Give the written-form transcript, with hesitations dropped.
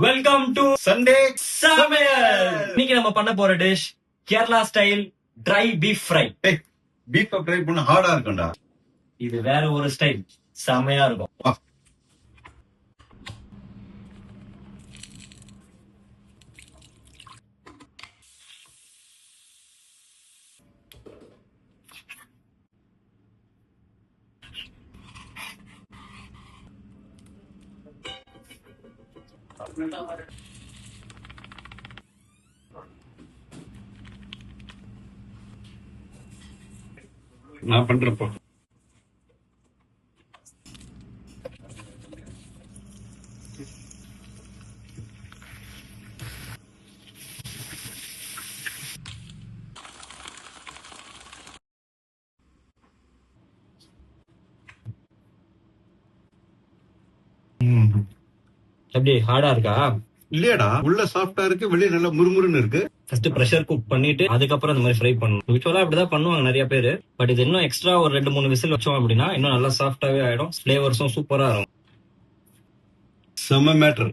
Welcome to Sunday சமையல். இன்னைக்கு நம்ம பண்ண போற dish Kerala style try beef fry. Beef try பண்ண ஹார்டா இருக்கும்டா. இது வேற ஒரு ஸ்டைல், செமையா இருக்கும். நான் பண்றப்போ எப்படி ஹார்டா இருக்கா? இல்லையடா, உள்ள சாஃப்டா இருக்கு, வெளிய நல்லா முறுமுறுன்னு இருக்கு. ஃபர்ஸ்ட் பிரஷர் குக் பண்ணிட்டு அதுக்கப்புறம் இந்த மாதிரி ஃப்ரை பண்ணணும். யூச்சுவலா அப்படிதான் பண்ணுவாங்க நிறைய பேரு. பட் இது இன்னும் எக்ஸ்ட்ரா ஒரு 2-3 விசில் வச்சோம் அப்படின்னா இன்னும் நல்லா சாஃப்டாவே ஆயிடும். ஃபிளேவர்ஸும் சூப்பரா இருக்கும். செம மேட்டர்.